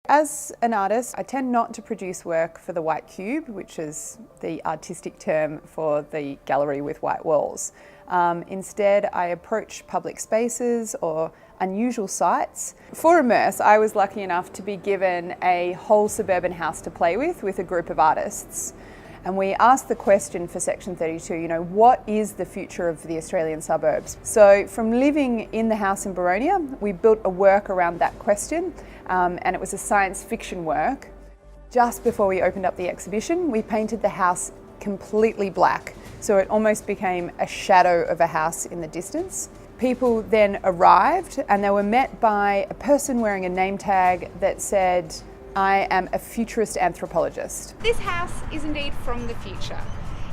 As an artist, I tend not to produce work for the white cube, which is the artistic term for the gallery with white walls. Instead, I approach public spaces or unusual sites. For Immerse, I was lucky enough to be given a whole suburban house to play with a group of artists. And we asked the question for Section 32, what is the future of the Australian suburbs? So from living in the house in Boronia, we built a work around that question, and it was a science fiction work. Just before we opened up the exhibition, we painted the house completely black, so it almost became a shadow of a house in the distance. People then arrived and they were met by a person wearing a name tag that said, "I am a futurist anthropologist." This house is indeed from the future.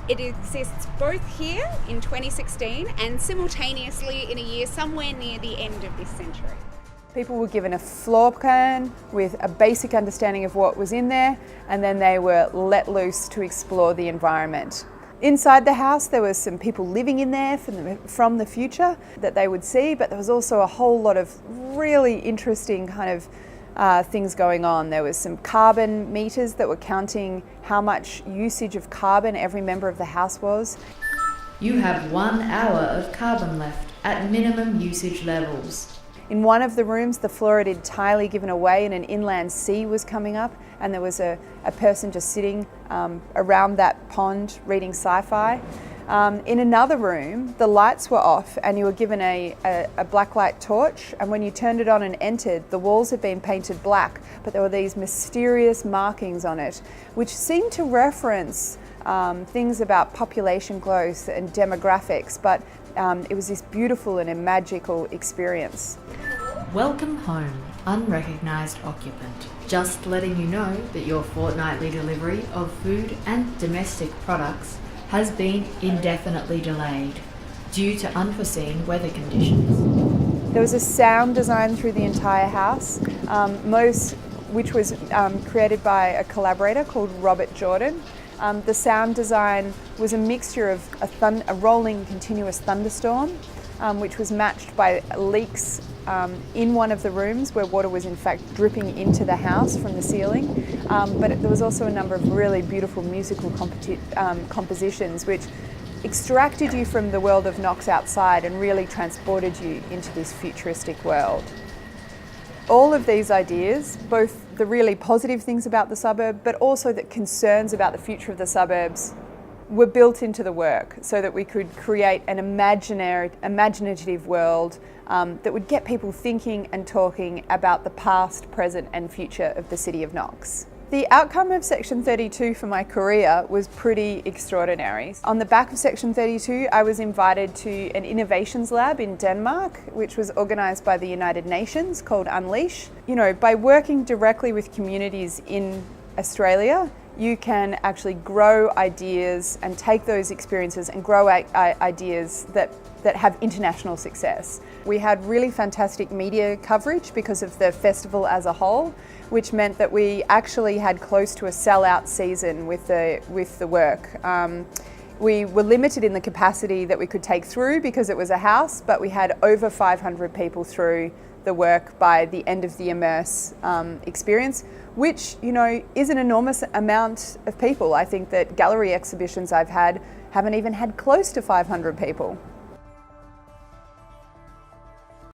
It exists both here in 2016 and simultaneously in a year somewhere near the end of this century. People were given a floor plan with a basic understanding of what was in there, and then they were let loose to explore the environment. Inside the house there was some people living in there from the future that they would see, but there was also a whole lot of really interesting kind of things going on. There was some carbon meters that were counting how much usage of carbon every member of the house was. You have 1 hour of carbon left at minimum usage levels. In one of the rooms, the floor had entirely given away and an inland sea was coming up, and there was a person just sitting around that pond reading sci-fi. In another room, the lights were off and you were given a blacklight torch, and when you turned it on and entered, the walls had been painted black, but there were these mysterious markings on it, which seemed to reference things about population growth and demographics, but it was this beautiful and a magical experience. Welcome home, unrecognised occupant. Just letting you know that your fortnightly delivery of food and domestic products has been indefinitely delayed due to unforeseen weather conditions. There was a sound design through the entire house, which was created by a collaborator called Robert Jordan. The sound design was a mixture of a rolling continuous thunderstorm, which was matched by leaks in one of the rooms where water was in fact dripping into the house from the ceiling. But there was also a number of really beautiful musical compositions which extracted you from the world of Knox outside and really transported you into this futuristic world. All of these ideas, both the really positive things about the suburb, but also the concerns about the future of the suburbs, were built into the work so that we could create an imaginative world that would get people thinking and talking about the past, present and future of the city of Knox. The outcome of Section 32 for my career was pretty extraordinary. On the back of Section 32, I was invited to an innovations lab in Denmark, which was organised by the United Nations called Unleash. By working directly with communities in Australia, you can actually grow ideas and take those experiences and grow ideas that have international success. We had really fantastic media coverage because of the festival as a whole, which meant that we actually had close to a sellout season with the work. We were limited in the capacity that we could take through because it was a house, but we had over 500 people through the work by the end of the Immerse experience, which is an enormous amount of people. I think that gallery exhibitions I've had haven't even had close to 500 people.